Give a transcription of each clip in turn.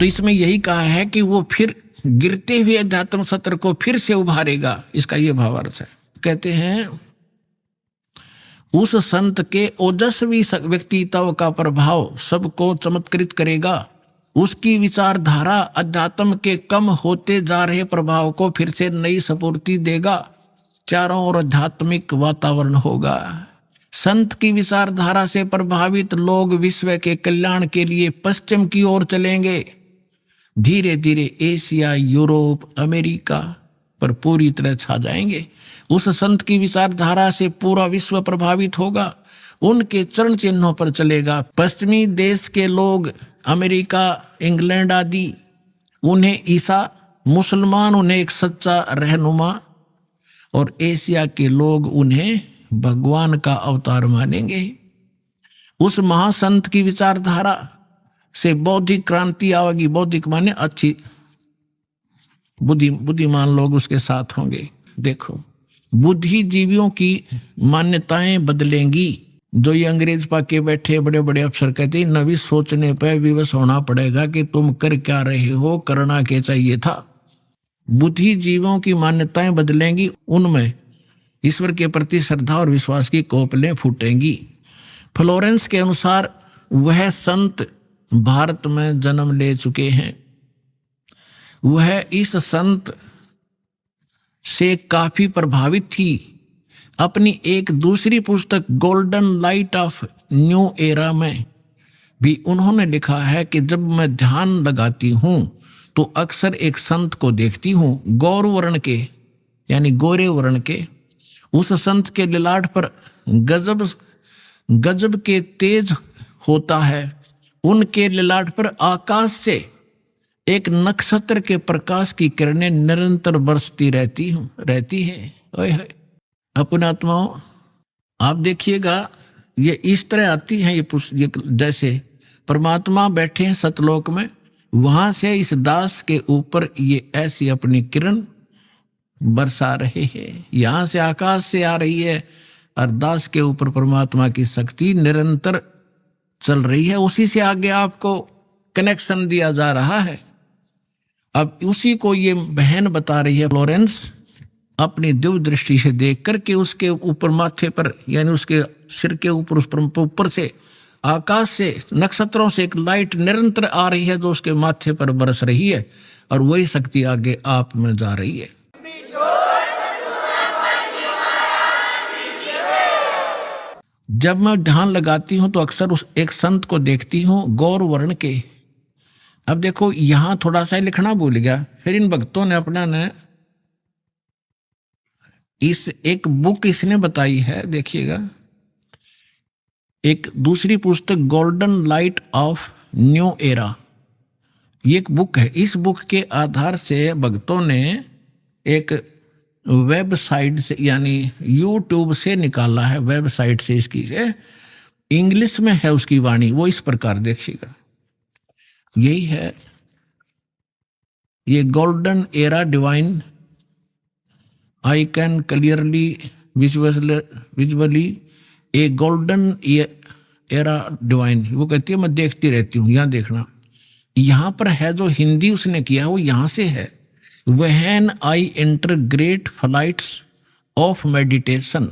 तो इसमें यही कहा है कि वो फिर गिरते हुए अध्यात्म सत्र को फिर से उभारेगा, इसका ये भावार्थ है। कहते हैं उस संत के ओजस्वी व्यक्तित्व का प्रभाव सबको चमत्कृत करेगा। उसकी विचारधारा अध्यात्म के कम होते जा रहे प्रभाव को फिर से नई स्फूर्ति देगा। चारों ओर आध्यात्मिक वातावरण होगा। संत की विचारधारा से प्रभावित लोग विश्व के कल्याण के लिए पश्चिम की ओर चलेंगे। धीरे धीरे एशिया, यूरोप, अमेरिका पर पूरी तरह छा जाएंगे। उस संत की विचारधारा से पूरा विश्व प्रभावित होगा, उनके चरण चिन्हों पर चलेगा। पश्चिमी देश के लोग, अमेरिका, इंग्लैंड आदि, उन्हें ईसा, मुसलमान उन्हें एक सच्चा रहनुमा, और एशिया के लोग उन्हें भगवान का अवतार मानेंगे। उस महासंत की विचारधारा से बौद्धिक क्रांति आएगी। बौद्धिक माने अच्छी बुद्धिमान लोग उसके साथ होंगे। देखो, बुद्धिजीवियों की मान्यताएं बदलेंगी। जो ये अंग्रेज पाके बैठे बड़े बड़े अफसर कहते हैं नवी सोचने पर विवश होना पड़ेगा कि तुम कर क्या रहे हो, करना क्या चाहिए था। बुद्धिजीवियों की मान्यताएं बदलेंगी, उनमें ईश्वर के प्रति श्रद्धा और विश्वास की कोपलें फूटेंगी। फ्लोरेंस के अनुसार वह संत भारत में जन्म ले चुके हैं। वह इस संत से काफी प्रभावित थी। अपनी एक दूसरी पुस्तक golden light of new era में भी उन्होंने लिखा है कि जब मैं ध्यान लगाती हूं तो अक्सर एक संत को देखती हूं, गौर वर्ण के यानी गोरे वर्ण के। उस संत के ललाट पर गजब के तेज होता है। उनके ललाट पर आकाश से एक नक्षत्र के प्रकाश की किरणें निरंतर बरसती रहती है। ओए अपनात्माओं, आप देखिएगा ये इस तरह आती है ये जैसे परमात्मा बैठे हैं सतलोक में, वहां से इस दास के ऊपर ये ऐसी अपनी किरण बरसा रहे हैं। यहां से आकाश से आ रही है और दास के ऊपर परमात्मा की शक्ति निरंतर चल रही है। उसी से आगे आपको कनेक्शन दिया जा रहा है। अब उसी को ये बहन बता रही है फ्लोरेंस अपनी दिव्य दृष्टि से देख करके उसके ऊपर माथे पर यानी उसके सिर के ऊपर उस ऊपर से आकाश से नक्षत्रों से एक लाइट निरंतर आ रही है जो उसके माथे पर बरस रही है और वही शक्ति आगे आप में जा रही है। जब मैं ध्यान लगाती हूं तो अक्सर उस एक संत को देखती हूं गौर वर्ण के। अब देखो यहां थोड़ा सा लिखना भूल गया, फिर इन भक्तों ने अपना ने इस एक बुक इसने बताई है, देखिएगा, एक दूसरी पुस्तक golden light of new era, ये एक बुक है। इस बुक के आधार से भक्तों ने एक वेबसाइट से यानी यूट्यूब से निकाला है, वेबसाइट से इसकी से इंग्लिश में है उसकी वाणी। वो इस प्रकार देखिएगा, यही है ये golden era divine, I can clearly visually A golden era divine. वो कहती है मैं देखती रहती हूँ। यहाँ देखना, यहाँ पर है जो हिंदी उसने किया वो यहाँ से है। When I enter great flights of meditation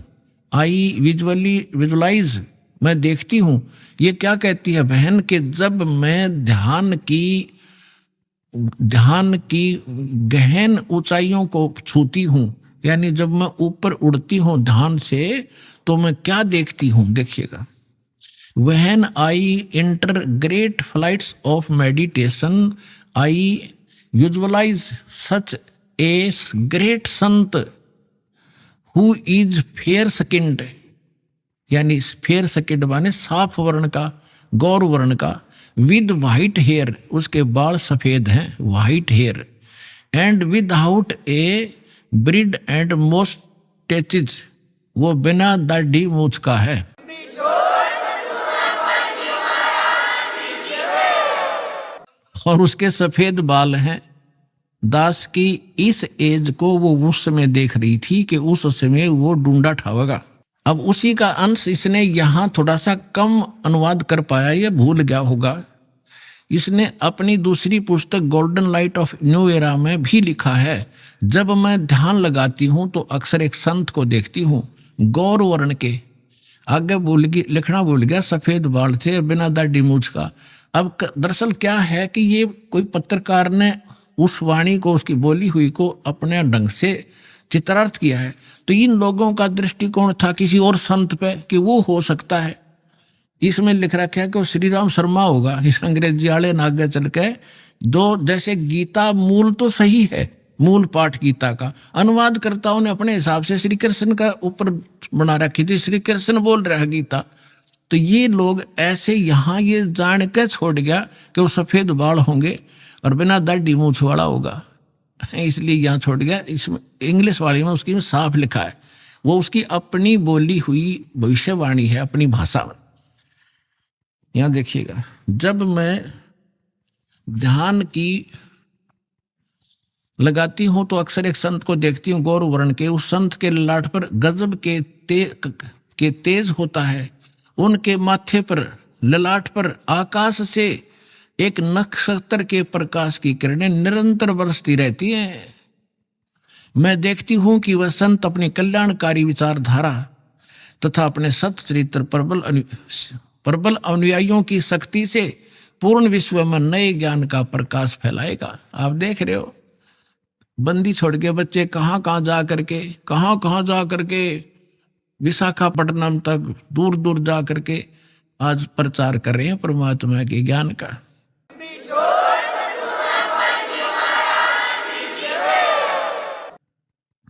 I visualize, मैं देखती हूँ। ये क्या कहती है बहन कि जब मैं ध्यान की गहन ऊंचाइयों को छूती हूँ, यानी जब मैं ऊपर उड़ती हूँ ध्यान से, तो मैं क्या देखती हूँ, देखिएगा। When I enter great flights of meditation I visualize such a great संत हु इज फेयर स्किन्ड, यानी फेयर स्किन्ड माने साफ वर्ण का, गौर वर्ण का, विद वाइट हेयर, उसके बाल सफेद हैं, white hair, and without a beard and moustaches, वो बिना दाढ़ी मूछ का है। और उसके सफेद बाल हैं। दास की इस एज को वो उस समय देख रही थी कि उस समय वो ढूंढा ठावेगा। अब उसी का अंश इसने यहाँ थोड़ा सा कम अनुवाद कर पाया, ये भूल गया होगा। इसने अपनी दूसरी पुस्तक golden light of new era में भी लिखा है, जब मैं ध्यान लगाती हूँ तो अक्सर एक संत को देखती हूँ, गौर वर्ण के, आगे लिखना भूल गया, सफेद बाल थे, बिना दाढ़ी मूछ का। अब दरअसल क्या है कि ये कोई पत्रकार ने उस वाणी को, उसकी बोली हुई को अपने ढंग से चित्रार्थ किया है। तो इन लोगों का दृष्टिकोण था किसी और संत पे कि वो हो सकता है। इसमें लिख रखा है कि वो श्री राम शर्मा होगा। इस अंग्रेजी वाले ने आगे चल के दो, जैसे गीता मूल तो सही है, मूल पाठ गीता का अनुवादकर्ताओं ने अपने हिसाब से श्री कृष्ण का ऊपर बना रखी थी, श्री कृष्ण बोल रहा है गीता। तो ये लोग ऐसे यहाँ ये जान के छोड़ गया कि वो सफेद बाल होंगे और बिना दाढ़ी मूछ वाला होगा, इसलिए यहाँ छोड़ गया। इसमें इंग्लिश वाली में उसकी में साफ लिखा है, वो उसकी अपनी बोली हुई भविष्यवाणी है अपनी भाषा में। यहाँ देखिएगा, जब मैं ध्यान की लगाती हूं तो अक्सर एक संत को देखती हूँ गौर वर्ण के, उस संत के ललाट पर गजब के तेज होता है, उनके माथे पर ललाट पर आकाश से एक नक्षत्र के प्रकाश की किरणें निरंतर बरसती रहती हैं। मैं देखती हूं कि वह संत अपनी कल्याणकारी विचारधारा तथा अपने सच्चरित्र प्रबल अनुयायियों की शक्ति से पूर्ण विश्व में नए ज्ञान का प्रकाश फैलाएगा। आप देख रहे हो, बंदी छोड़ के बच्चे कहाँ जा करके विशाखापट्टनम तक दूर दूर जा करके आज प्रचार कर रहे हैं परमात्मा के ज्ञान का।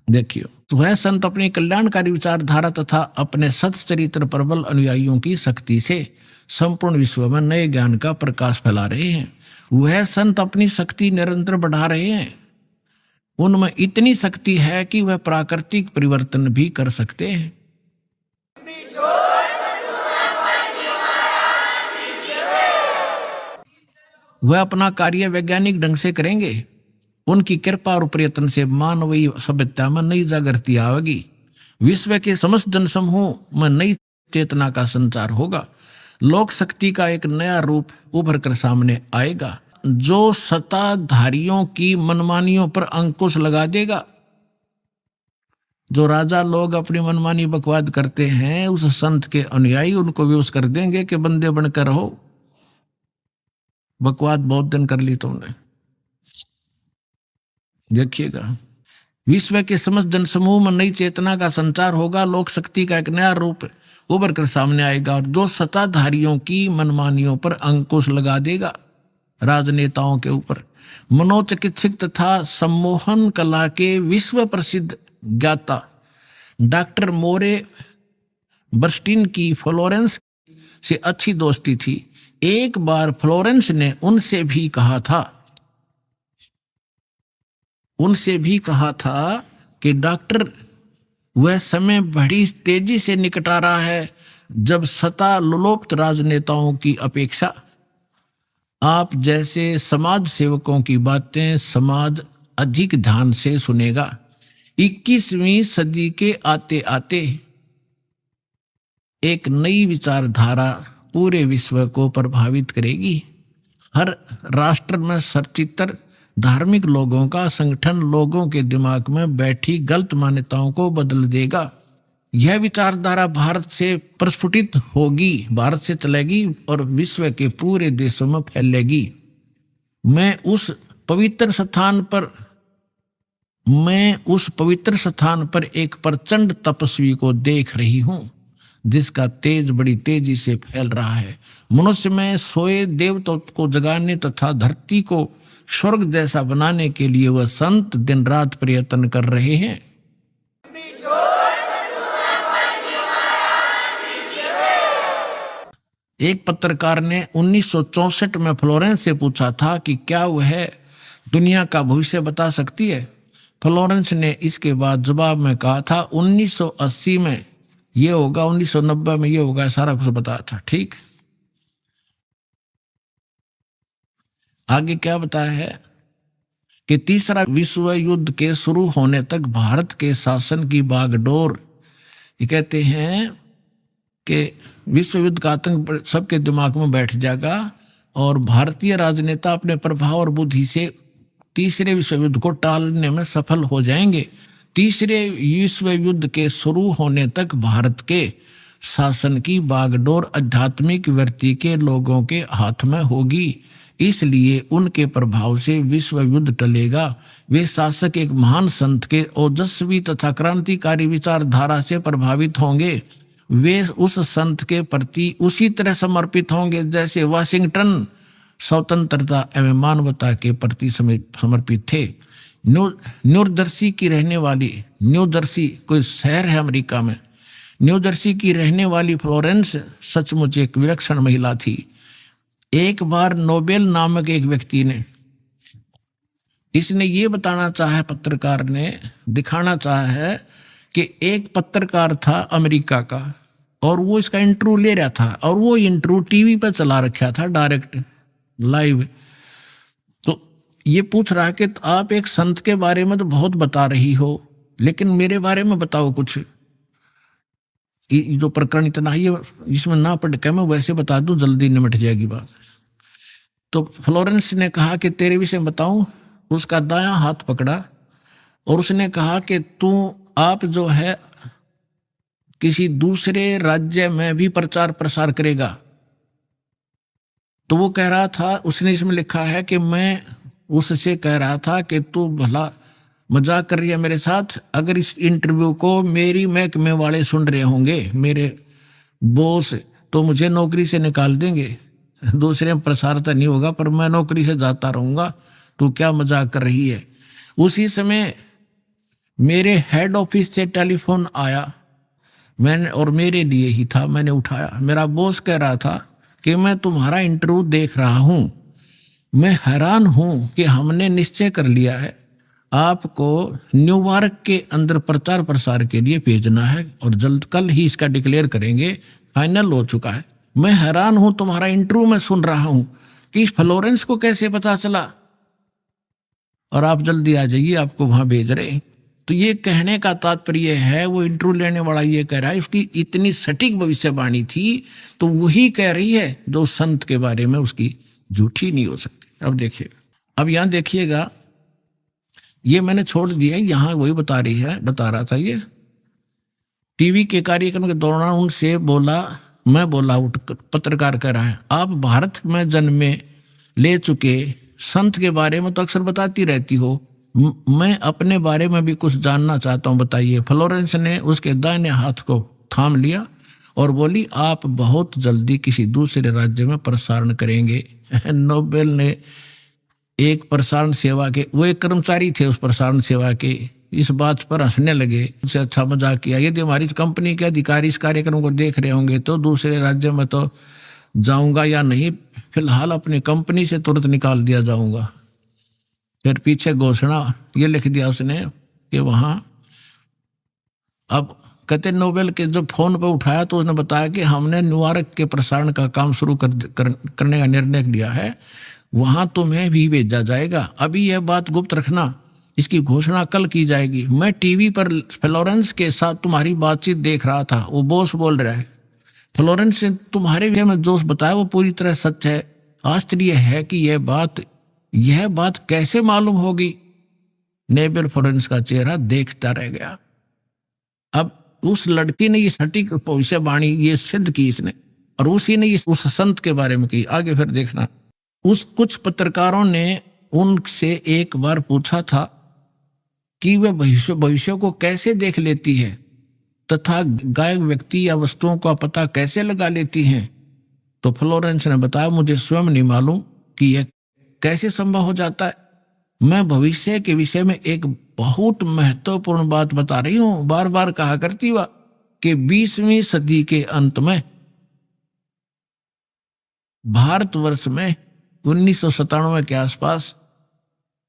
देखियो, तो वह संत अपनी कल्याणकारी विचारधारा तथा अपने सच्चरित्र प्रबल अनुयायियों की शक्ति से संपूर्ण विश्व में नए ज्ञान का प्रकाश फैला रहे हैं। वह संत अपनी शक्ति निरंतर बढ़ा रहे हैं। उनमें इतनी शक्ति है कि वह प्राकृतिक परिवर्तन भी कर सकते हैं। वह अपना कार्य वैज्ञानिक ढंग से करेंगे। उनकी कृपा और प्रयत्न से मानवीय सभ्यता में नई जागृति आएगी। विश्व के समस्त जनसमूह में नई चेतना का संचार होगा। लोक शक्ति का एक नया रूप उभर कर सामने आएगा, जो सत्ताधारियों की मनमानियों पर अंकुश लगा देगा। जो राजा लोग अपनी मनमानी बकवाद करते हैं, उस संत के अनुयायी उनको विवश कर देंगे कि बंदे बनकर रहो, बकवाद बहुत दिन कर ली तुमने। देखिएगा, विश्व के समस्त जनसमूह में नई चेतना का संचार होगा। लोक शक्ति का एक नया रूप उभर कर सामने आएगा और जो सत्ताधारियों की मनमानियों पर अंकुश लगा देगा। राजनेताओं के ऊपर मनोचिकित्सक तथा सम्मोहन कला के विश्व प्रसिद्ध ज्ञाता डॉक्टर मोरे बर्स्टीन की फ्लोरेंस से अच्छी दोस्ती थी। एक बार फ्लोरेंस ने उनसे भी कहा था कि डॉक्टर, वह समय बड़ी तेजी से निकट आ रहा है जब सत्ता लोलुप्त राजनेताओं की अपेक्षा आप जैसे समाज सेवकों की बातें समाज अधिक ध्यान से सुनेगा। 21वीं सदी के आते आते एक नई विचारधारा पूरे विश्व को प्रभावित करेगी। हर राष्ट्र में सचित्र धार्मिक लोगों का संगठन लोगों के दिमाग में बैठी गलत मान्यताओं को बदल देगा। यह विचारधारा भारत से प्रस्फुटित होगी, भारत से चलेगी और विश्व के पूरे देशों में फैलेगी। मैं उस पवित्र स्थान पर एक प्रचंड तपस्वी को देख रही हूं, जिसका तेज बड़ी तेजी से फैल रहा है। मनुष्य में सोए देवताओं को जगाने तथा धरती को स्वर्ग जैसा बनाने के लिए वह संत दिन रात प्रयत्न कर रहे हैं। एक पत्रकार ने 1964 में फ्लोरेंस से पूछा था कि क्या वह दुनिया का भविष्य बता सकती है। फ्लोरेंस ने इसके बाद जवाब में कहा था 1980 में ये होगा, 1990 में ये होगा, सारा कुछ बताया था। ठीक, आगे क्या बताया है कि तीसरा विश्व युद्ध के शुरू होने तक भारत के शासन की बागडोर, ये कहते हैं कि विश्व युद्ध का आतंक सबके दिमाग में बैठ जाएगा और भारतीय राजनेता अपने प्रभाव और बुद्धि से तीसरे विश्व युद्ध को टालने में सफल हो जाएंगे। तीसरे विश्व युद्ध के शुरू होने तक भारत के शासन की बागडोर आध्यात्मिक वृत्ति के लोगों के हाथ में होगी, इसलिए उनके प्रभाव से विश्व युद्ध टलेगा। वे शासक एक महान संत के ओजस्वी तथा क्रांतिकारी विचारधारा से प्रभावित होंगे। वे उस संत के प्रति उसी तरह समर्पित होंगे जैसे वाशिंगटन स्वतंत्रता एवं मानवता के प्रति समर्पित थे। न्यूजर्सी की रहने वाली, न्यूजर्सी कोई शहर है अमेरिका में, न्यूजर्सी की रहने वाली फ्लोरेंस सचमुच एक विलक्षण महिला थी। एक बार नोबेल नामक एक व्यक्ति ने, इसने ये बताना चाहा, पत्रकार ने दिखाना चाहा है कि एक पत्रकार था अमेरिका का और वो इसका इंटरव्यू ले रहा था और वो इंटरव्यू टीवी पर चला रखा था डायरेक्ट लाइव। तो ये पूछ रहा कि आप एक संत के बारे में तो बहुत बता रही हो, लेकिन मेरे बारे में बताओ कुछ। जो प्रकरण इतना ही है इसमें ना पढ़ के मैं वैसे बता दूं, जल्दी निमट जाएगी बात। तो फ्लोरेंस ने कहा कि तेरे विषय बताऊं। उसका दायां हाथ पकड़ा और उसने कहा कि आप जो है किसी दूसरे राज्य में भी प्रचार प्रसार करेगा। तो वो कह रहा था, उसने इसमें लिखा है कि मैं उससे कह रहा था कि तू भला मजाक कर रही है मेरे साथ। अगर इस इंटरव्यू को मेरी महकमे वाले सुन रहे होंगे, मेरे बॉस, तो मुझे नौकरी से निकाल देंगे। दूसरे में प्रसार तो नहीं होगा पर मैं नौकरी से जाता रहूंगा। तू क्या मजाक कर रही है। उसी समय मेरे हेड ऑफिस से टेलीफोन आया, मैंने, और मेरे लिए ही था, मैंने उठाया। मेरा बॉस कह रहा था कि मैं तुम्हारा इंटरव्यू देख रहा हूं, मैं हैरान हूं कि हमने निश्चय कर लिया है आपको न्यूयॉर्क के अंदर प्रचार प्रसार के लिए भेजना है और जल्द कल ही इसका डिक्लेयर करेंगे, फाइनल हो चुका है। मैं हैरान हूं, तुम्हारा इंटरव्यू मैं सुन रहा हूं कि फ्लोरेंस को कैसे पता चला और आप जल्दी आ जाइए, आपको वहां भेज रहे। तो ये कहने का तात्पर्य है, वो इंटरव्यू लेने वाला ये कह रहा है उसकी इतनी सटीक भविष्यवाणी थी तो वही कह रही है जो संत के बारे में उसकी झूठी नहीं हो सकती। अब देखिए, अब यहां देखिएगा, ये मैंने छोड़ दिया, यहां वही बता रहा था। ये टीवी के कार्यक्रम के दौरान उनसे बोला, मैं बोला उठकर, पत्रकार कह रहा है, आप भारत में जन्मे ले चुके संत के बारे में तो अक्सर बताती रहती हो, मैं अपने बारे में भी कुछ जानना चाहता हूं, बताइए। फ्लोरेंस ने उसके दाहिने हाथ को थाम लिया और बोली, आप बहुत जल्दी किसी दूसरे राज्य में प्रसारण करेंगे। नोबेल ने एक प्रसारण सेवा के, वो एक कर्मचारी थे उस प्रसारण सेवा के, इस बात पर हंसने लगे। उससे अच्छा मजाक किया, यदि हमारी कंपनी के अधिकारी इस कार्यक्रम को देख रहे होंगे तो दूसरे राज्य में तो जाऊंगा या नहीं, फिलहाल अपनी कंपनी से तुरंत निकाल दिया जाऊंगा। फिर पीछे घोषणा ये लिख दिया उसने कि वहां, अब कहते नोबेल के जब फोन पर उठाया तो उसने बताया कि हमने न्यूयॉर्क के प्रसारण का काम शुरू करने का निर्णय लिया है, वहां तुम्हें भी भेजा जाएगा। अभी यह बात गुप्त रखना, इसकी घोषणा कल की जाएगी। मैं टीवी पर फ्लोरेंस के साथ तुम्हारी बातचीत देख रहा था, वो बॉस बोल रहा है, फ्लोरेंस ने तुम्हारे विषय में जो बताया वो पूरी तरह सच है। आश्चर्य है कि यह बात कैसे मालूम होगी। नोबेल फ्लोरेंस का चेहरा देखता रह गया। अब उस लड़की ने ये सटीक भविष्यवाणी ये सिद्ध की इसने, और उसी ने उस संत के बारे में की। आगे फिर देखना, उस कुछ पत्रकारों ने उनसे एक बार पूछा था कि वे भविष्य को कैसे देख लेती है तथा गायब व्यक्ति या वस्तुओं का पता कैसे लगा लेती हैं। तो फ्लोरेंस ने बताया, मुझे स्वयं नहीं मालूम कि यह कैसे संभव हो जाता है। मैं भविष्य के विषय में एक बहुत महत्वपूर्ण बात बता रही हूं। बार बार कहा करती हुआ कि 20वीं सदी के अंत में भारतवर्ष में 1997 के आसपास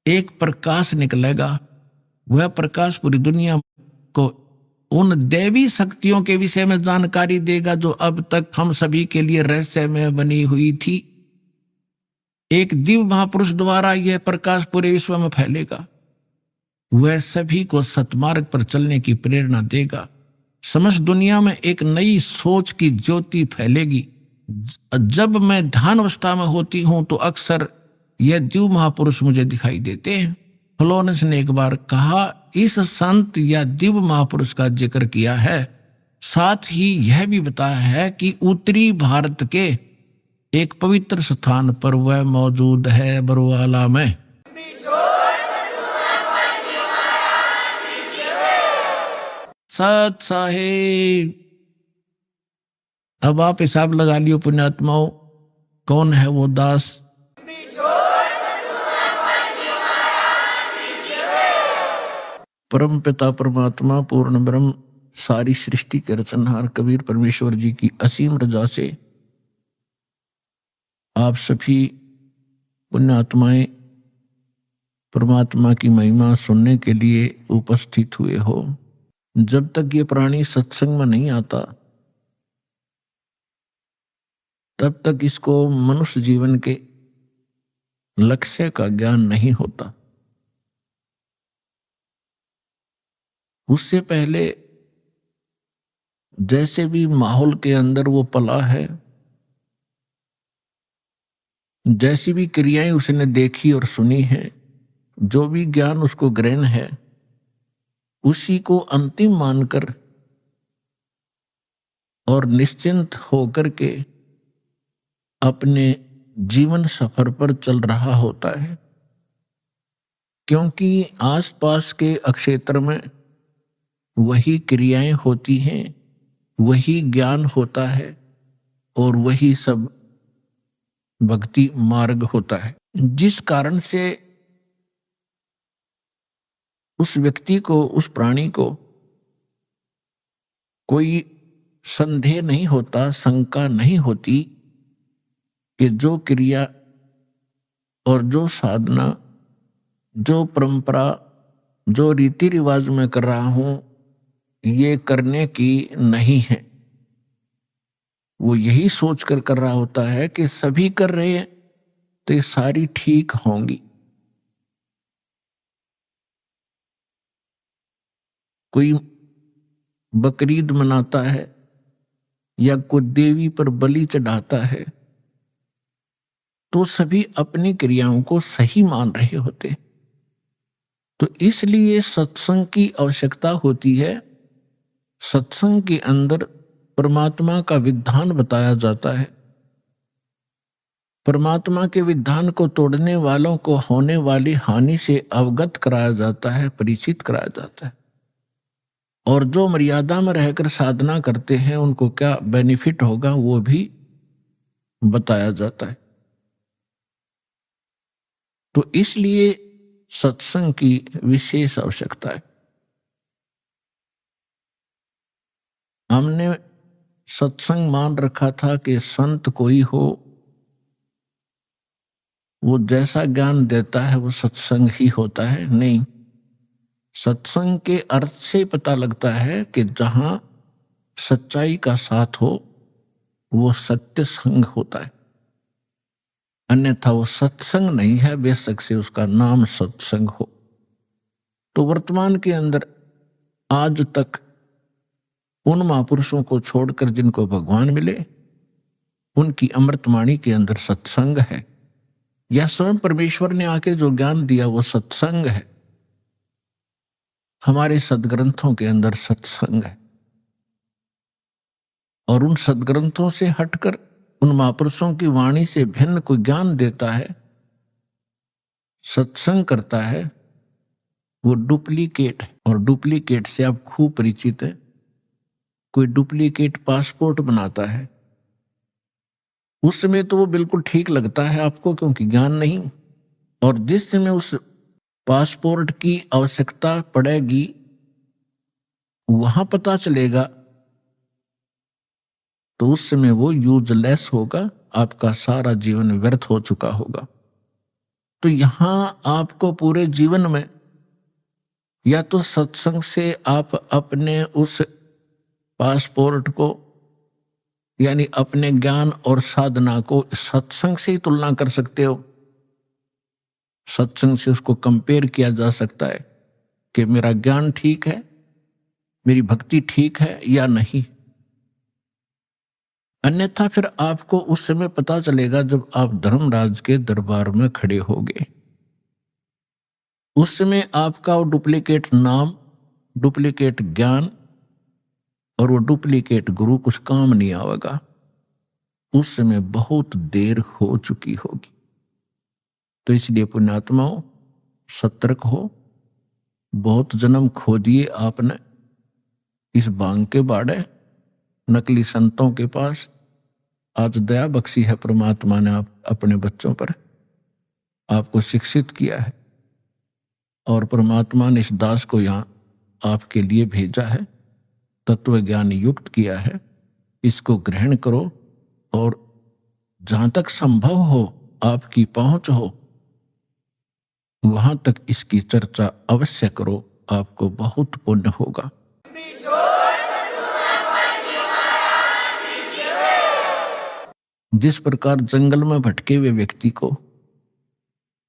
एक प्रकाश निकलेगा। वह प्रकाश पूरी दुनिया को उन दैवी शक्तियों के विषय में जानकारी देगा जो अब तक हम सभी के लिए रहस्य में बनी हुई थी। एक दिव्य महापुरुष द्वारा यह प्रकाश पूरे विश्व में फैलेगा। वह सभी को सतमार्ग पर चलने की प्रेरणा देगा। समस्त दुनिया में एक नई सोच की ज्योति फैलेगी जब मैं ध्यान अवस्था में होती हूं तो अक्सर यह दिव्य महापुरुष मुझे दिखाई देते हैं। फ्लोरेंस ने एक बार कहा, इस संत या दिव्य महापुरुष का जिक्र किया है, साथ ही यह भी बताया है कि उत्तरी भारत के एक पवित्र स्थान पर वह मौजूद है, बरवाला में। सत साहेब, अब आप हिसाब लगा लियो पुण्यात्माओं, कौन है वो दास। परम पिता परमात्मा पूर्ण ब्रह्म सारी सृष्टि के रचनहार कबीर परमेश्वर जी की असीम रजा से आप सभी पुण्यात्माएं परमात्मा की महिमा सुनने के लिए उपस्थित हुए हो। जब तक ये प्राणी सत्संग में नहीं आता तब तक इसको मनुष्य जीवन के लक्ष्य का ज्ञान नहीं होता। उससे पहले जैसे भी माहौल के अंदर वो पला है, जैसी भी क्रियाएं उसने देखी और सुनी है, जो भी ज्ञान उसको ग्रहण है, उसी को अंतिम मानकर और निश्चिंत होकर के अपने जीवन सफर पर चल रहा होता है। क्योंकि आसपास के क्षेत्र में वही क्रियाएं होती हैं, वही ज्ञान होता है और वही सब भक्ति मार्ग होता है, जिस कारण से उस व्यक्ति को, उस प्राणी को कोई संदेह नहीं होता, शंका नहीं होती कि जो क्रिया और जो साधना, जो परंपरा, जो रीति रिवाज में कर रहा हूं, ये करने की नहीं है। वो यही सोचकर कर रहा होता है कि सभी कर रहे हैं तो ये सारी ठीक होंगी। कोई बकरीद मनाता है या कोई देवी पर बलि चढ़ाता है तो सभी अपनी क्रियाओं को सही मान रहे होते। तो इसलिए सत्संग की आवश्यकता होती है। सत्संग के अंदर परमात्मा का विधान बताया जाता है। परमात्मा के विधान को तोड़ने वालों को होने वाली हानि से अवगत कराया जाता है, परिचित कराया जाता है। और जो मर्यादा में रहकर साधना करते हैं उनको क्या बेनिफिट होगा वो भी बताया जाता है। तो इसलिए सत्संग की विशेष आवश्यकता है। हमने सत्संग मान रखा था कि संत कोई हो, वो जैसा ज्ञान देता है वो सत्संग ही होता है। नहीं, सत्संग के अर्थ से पता लगता है कि जहां सच्चाई का साथ हो वो सत्य संग होता है, अन्यथा वो सत्संग नहीं है, बेशक से उसका नाम सत्संग हो। तो वर्तमान के अंदर आज तक उन महापुरुषों को छोड़कर जिनको भगवान मिले, उनकी अमृतवाणी के अंदर सत्संग है। यह स्वयं परमेश्वर ने आके जो ज्ञान दिया वो सत्संग है। हमारे सदग्रंथों के अंदर सत्संग है। और उन सदग्रंथों से हटकर उन महापुरुषों की वाणी से भिन्न कोई ज्ञान देता है, सत्संग करता है, वो डुप्लीकेट है। और डुप्लीकेट से आप खूब परिचित हैं। कोई डुप्लीकेट पासपोर्ट बनाता है, उस समय तो वो बिल्कुल ठीक लगता है आपको क्योंकि ज्ञान नहीं। और जिस समय उस पासपोर्ट की आवश्यकता पड़ेगी वहां पता चलेगा तो उस समय वो यूजलेस होगा, आपका सारा जीवन व्यर्थ हो चुका होगा। तो यहां आपको पूरे जीवन में या तो सत्संग से आप अपने उस पासपोर्ट को यानी अपने ज्ञान और साधना को सत्संग से ही तुलना कर सकते हो। सत्संग से उसको कंपेयर किया जा सकता है कि मेरा ज्ञान ठीक है, मेरी भक्ति ठीक है या नहीं। अन्यथा फिर आपको उस समय पता चलेगा जब आप धर्मराज के दरबार में खड़े होगे। उस समय आपका वो डुप्लीकेट नाम, डुप्लीकेट ज्ञान और वो डुप्लीकेट गुरु कुछ काम नहीं आवेगा। उस समय बहुत देर हो चुकी होगी। तो इसलिए पुण्यात्माओं, सतर्क हो। बहुत जन्म खो दिए आपने इस भांग के बाड़े, नकली संतों के पास। आज दया बख्शी है परमात्मा ने आप अपने बच्चों पर, आपको शिक्षित किया है और परमात्मा ने इस दास को यहाँ आपके लिए भेजा है, तत्व ज्ञान युक्त किया है। इसको ग्रहण करो और जहां तक संभव हो, आपकी पहुंच हो, वहां तक इसकी चर्चा अवश्य करो। आपको बहुत पुण्य होगा। जिस प्रकार जंगल में भटके हुए व्यक्ति को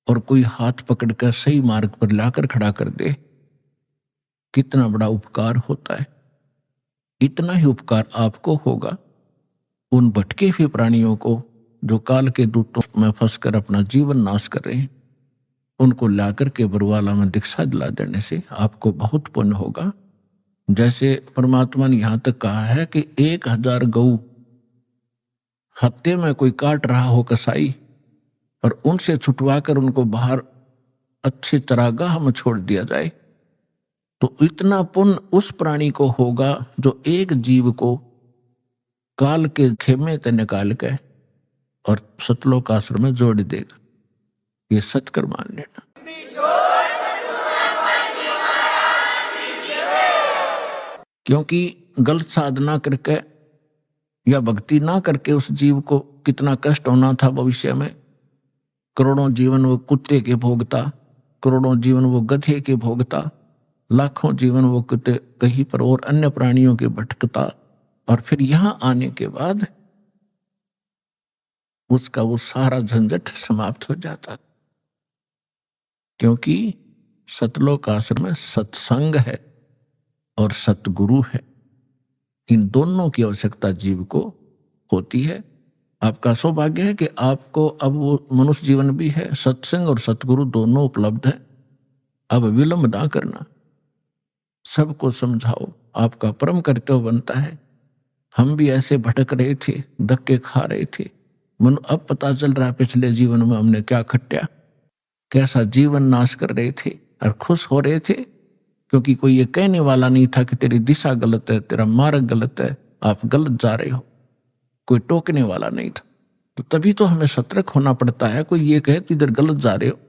और कोई हाथ पकड़कर सही मार्ग पर लाकर खड़ा कर दे, कितना बड़ा उपकार होता है। इतना ही उपकार आपको होगा उन भटके हुए प्राणियों को जो काल के दूतों में फंसकर अपना जीवन नाश कर रहे हैं। उनको लाकर के बरवाला में दीक्षा दिला देने से आपको बहुत पुण्य होगा। जैसे परमात्मा ने यहां तक कहा है कि 1000 गऊ हत्ते में कोई काट रहा हो कसाई, और उनसे छुटवाकर उनको बाहर अच्छी चरागाह में छोड़ दिया जाए, तो इतना पुण्य उस प्राणी को होगा जो एक जीव को काल के खेमे से निकाल के और सतलोक आश्रम में जोड़ देगा। ये सत्कर मान लेना। क्योंकि गलत साधना करके या भक्ति ना करके उस जीव को कितना कष्ट होना था भविष्य में। करोड़ों जीवन वो कुत्ते के भोगता, करोड़ों जीवन वो गधे के भोगता, लाखों जीवन वो कुत्ते कहीं पर और अन्य प्राणियों के भटकता, और फिर यहां आने के बाद उसका वो सारा झंझट समाप्त हो जाता। क्योंकि सतलोक आश्रम में सत्संग है और सतगुरु है। इन दोनों की आवश्यकता जीव को होती है। आपका सौभाग्य है कि आपको अब वो मनुष्य जीवन भी है, सत्संग और सतगुरु दोनों उपलब्ध है। अब विलंब ना करना, सबको समझाओ, आपका परम कर्तव्य बनता है। हम भी ऐसे भटक रहे थे, धक्के खा रहे थे, मनु अब पता चल रहा है पिछले जीवन में हमने क्या खट्या, कैसा जीवन नाश कर रहे थे, और खुश हो रहे थे क्योंकि कोई ये कहने वाला नहीं था कि तेरी दिशा गलत है, तेरा मार्ग गलत है, आप गलत जा रहे हो। कोई टोकने वाला नहीं था। तो तभी तो हमें सतर्क होना पड़ता है। कोई ये कहे तो इधर गलत जा रहे हो,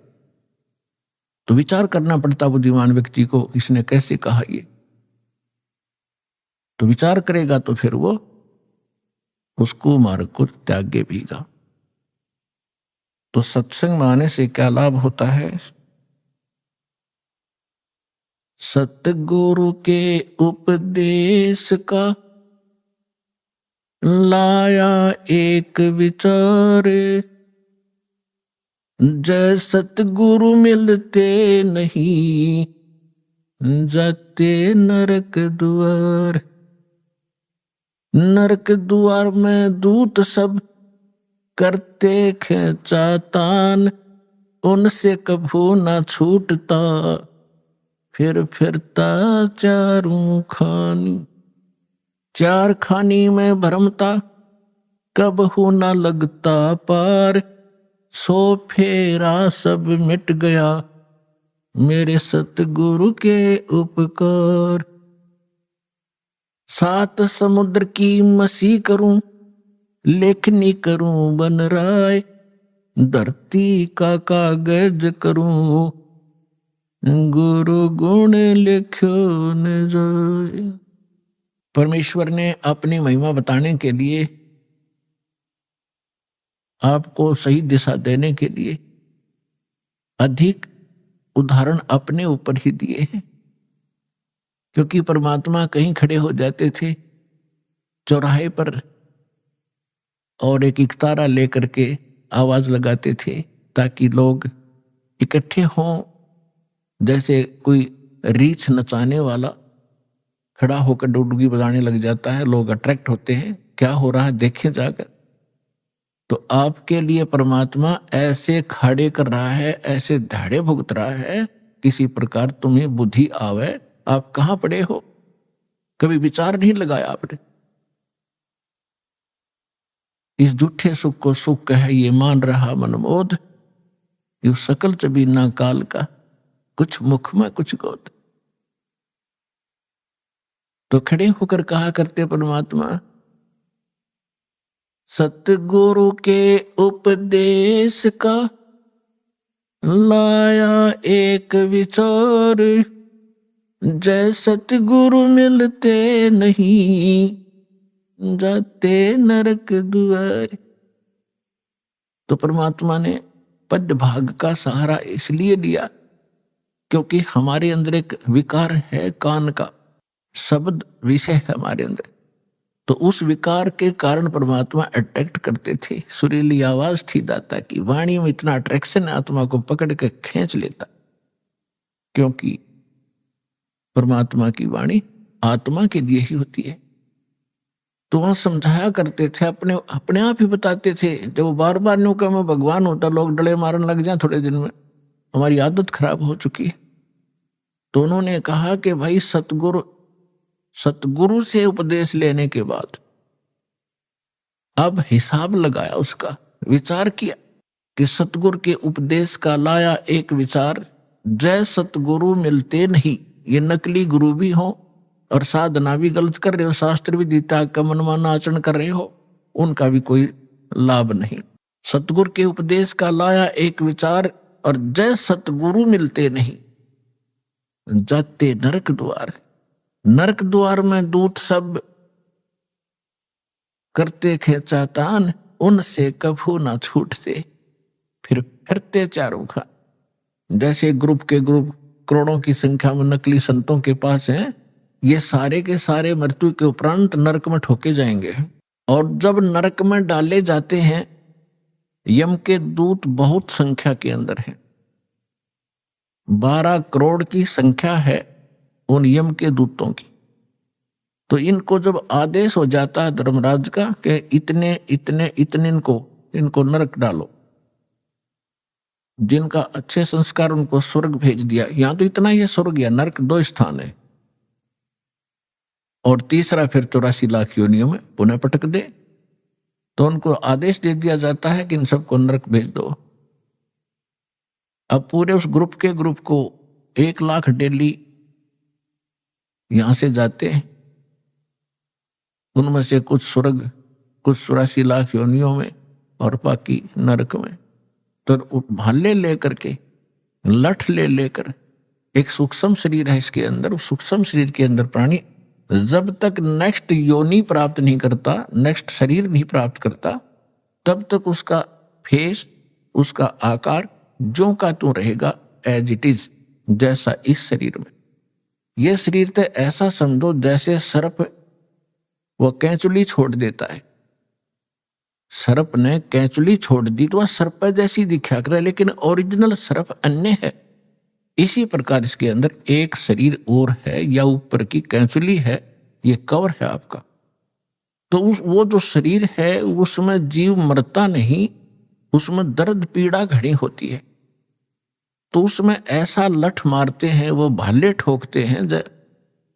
तो विचार करना पड़ता बुद्धिमान व्यक्ति को, इसने कैसे कहा ये। तो विचार करेगा तो फिर वो उसको मार्ग को त्यागे भीगा। तो सत्संग में आने से क्या लाभ होता है? सतगुरु के उपदेश का लाया एक विचार, जय सतगुरु मिलते नहीं जाते नरक द्वार। नरक द्वार में दूत सब करते खेचातान, उनसे कभू ना छूटता फिर फिरता चारों खानी। चार खानी में भरमता कबहू ना लगता पार, सो फेरा सब मिट गया मेरे सतगुरु के उपकार। 7 समुद्र की मसी करूं, लेखनी करूं बन राय, धरती का कागज करूं गुरु गुण लिखो न जाए। परमेश्वर ने अपनी महिमा बताने के लिए, आपको सही दिशा देने के लिए अधिक उदाहरण अपने ऊपर ही दिए हैं। क्योंकि परमात्मा कहीं खड़े हो जाते थे चौराहे पर और एक इकतारा लेकर के आवाज लगाते थे ताकि लोग इकट्ठे हों। जैसे कोई रीछ नचाने वाला खड़ा होकर डुडुगी बजाने लग जाता है, लोग अट्रैक्ट होते हैं क्या हो रहा है देखें जाकर। तो आपके लिए परमात्मा ऐसे खड़े कर रहा है, ऐसे धाड़े भुगत रहा है, किसी प्रकार तुम्हें बुद्धि आवे। आप कहां पड़े हो, कभी विचार नहीं लगाया आपने। इस झूठे सुख को सुख कह ये मान रहा मनमोद, यू सकल चबीना काल का, कुछ मुख में कुछ गोद। तो खड़े होकर कहा करते परमात्मा, सतगुरु के उपदेश का लाया एक विचार, जय सतगुरु मिलते नहीं, जाते नरक द्वार। तो परमात्मा ने पद भाग का सहारा इसलिए लिया क्योंकि हमारे अंदर एक विकार है, कान का शब्द विषय है हमारे अंदर। तो उस विकार के कारण परमात्मा अट्रैक्ट करते थे। सुरीली आवाज थी दाता की, वाणी में इतना अट्रैक्शन आत्मा को पकड़ के खींच लेता, क्योंकि परमात्मा की वाणी आत्मा के लिए ही होती है। तो वहां समझाया करते थे, अपने अपने आप ही बताते थे। जब वो बार बार न्यू कहा मैं भगवान होता, लोग डले मारने लग जाए थोड़े दिन में, हमारी आदत खराब हो चुकी है। तो उन्होंने कहा कि भाई सतगुरु से उपदेश लेने के बाद अब हिसाब लगाया, उसका विचार किया कि सतगुरु के उपदेश का लाया एक विचार, जय सतगुरु मिलते नहीं। ये नकली गुरु भी हो और साधना भी गलत कर रहे हो, शास्त्र भी गीता का मनमाना आचरण कर रहे हो, उनका भी कोई लाभ नहीं। सतगुरु के उपदेश का लाया एक विचार, और जय सतगुरु मिलते नहीं, जाते नरक द्वार। नरक द्वार में दूत सब करते खेचा तान, उनसे कभू ना छूटते, फिर फिरते चारों खा। जैसे ग्रुप के ग्रुप करोड़ों की संख्या में नकली संतों के पास हैं, ये सारे के सारे मृत्यु के उपरांत नरक में ठोके जाएंगे। और जब नरक में डाले जाते हैं, यम के दूत बहुत संख्या के अंदर हैं, 12 करोड़ की संख्या है उन यम के दूतों की। तो इनको जब आदेश हो जाता है धर्मराज का कि इतने इतने इतने इनको नरक डालो, जिनका अच्छे संस्कार उनको स्वर्ग भेज दिया। यहां तो इतना ही स्वर्ग या नरक 2 स्थान है, और तीसरा फिर 84 लाख योनियों में पुनः पटक दे। तो उनको आदेश दे दिया जाता है कि इन सबको नरक भेज दो। अब पूरे उस ग्रुप को 1 लाख डेली यहां से जाते हैं, उनमें से कुछ स्वर्ग, कुछ 84 लाख योनियों में, और बाकी नरक में। तो भाले लेकर के, लठ लेकर, एक सूक्ष्म शरीर है इसके अंदर, उस सूक्ष्म शरीर के अंदर प्राणी जब तक नेक्स्ट योनि प्राप्त नहीं करता, नेक्स्ट शरीर नहीं प्राप्त करता, तब तक उसका फेस, उसका आकार जो का त्यों रहेगा, एज इट इज, जैसा इस शरीर में। यह शरीर तो ऐसा समझो जैसे सर्प वह कैंचुली छोड़ देता है। सर्प ने कैंचुली छोड़ दी तो वह सर्प जैसी दिखा करे, लेकिन ओरिजिनल सर्प अन्य है। इसी प्रकार इसके अंदर एक शरीर और है, या ऊपर की कैंचुली है, ये कवर है आपका। तो वो जो शरीर है उसमें जीव मरता नहीं, उसमें दर्द पीड़ा घड़ी होती है। तो उसमें ऐसा लठ मारते हैं, वो भाले ठोकते हैं,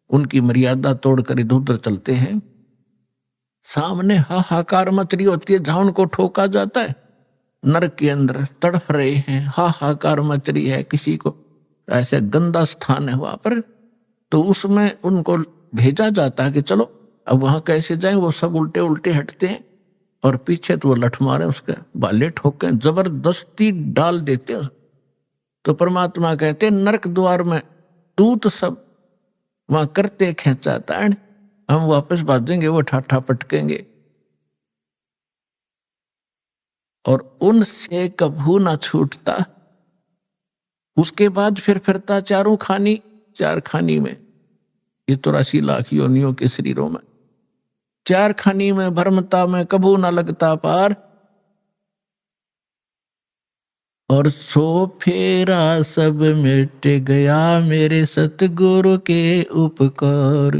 उनकी मर्यादा तोड़कर इधर उधर चलते हैं। सामने हाहाकार मच रही होती है, जहां उनको ठोका जाता है, नरक के अंदर तड़फ रहे हैं, हाहाकार मच रही है, किसी को ऐसे गंदा स्थान है वहां पर, तो उसमें उनको भेजा जाता है कि चलो अब वहां कैसे जाएं। वो सब उल्टे उल्टे हटते हैं, और पीछे तो वो लठ मारे, उसके बाले ठोके, जबरदस्ती डाल देते हैं। तो परमात्मा कहते हैं नरक द्वार में दूत सब वहां करते खेचा ताड़, हम वापस भागेंगे, वो ठाठा पटकेंगे, और उनसे कभू ना छूटता। उसके बाद फिर फिरता चार खानी में, ये 84 लाख योनियों के शरीरों में, 4 खानी में भ्रमता में कभू ना लगता पार। और सो फेरा सब मिट गया मेरे सतगुरु के उपकार।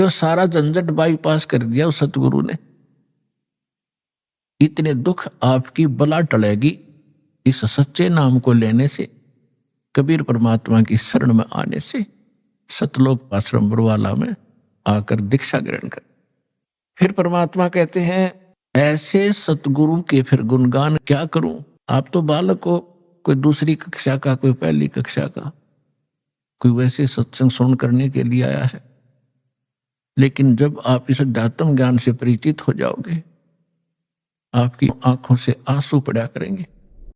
कि वो सारा झंझट बाईपास कर दिया उस सतगुरु ने। इतने दुख आपकी बला टलेगी इस सच्चे नाम को लेने से, कबीर परमात्मा की शरण में आने से, सतलोक आश्रम बरवाला में आकर दीक्षा ग्रहण कर। फिर परमात्मा कहते हैं ऐसे सतगुरु के फिर गुणगान क्या करूं। आप तो बालक हो, कोई दूसरी कक्षा का, कोई पहली कक्षा का, कोई वैसे सत्संग सुन करने के लिए आया है। लेकिन जब आप इस अध्यात्म ज्ञान से परिचित हो जाओगे, आपकी आंखों से आंसू पड़ा करेंगे।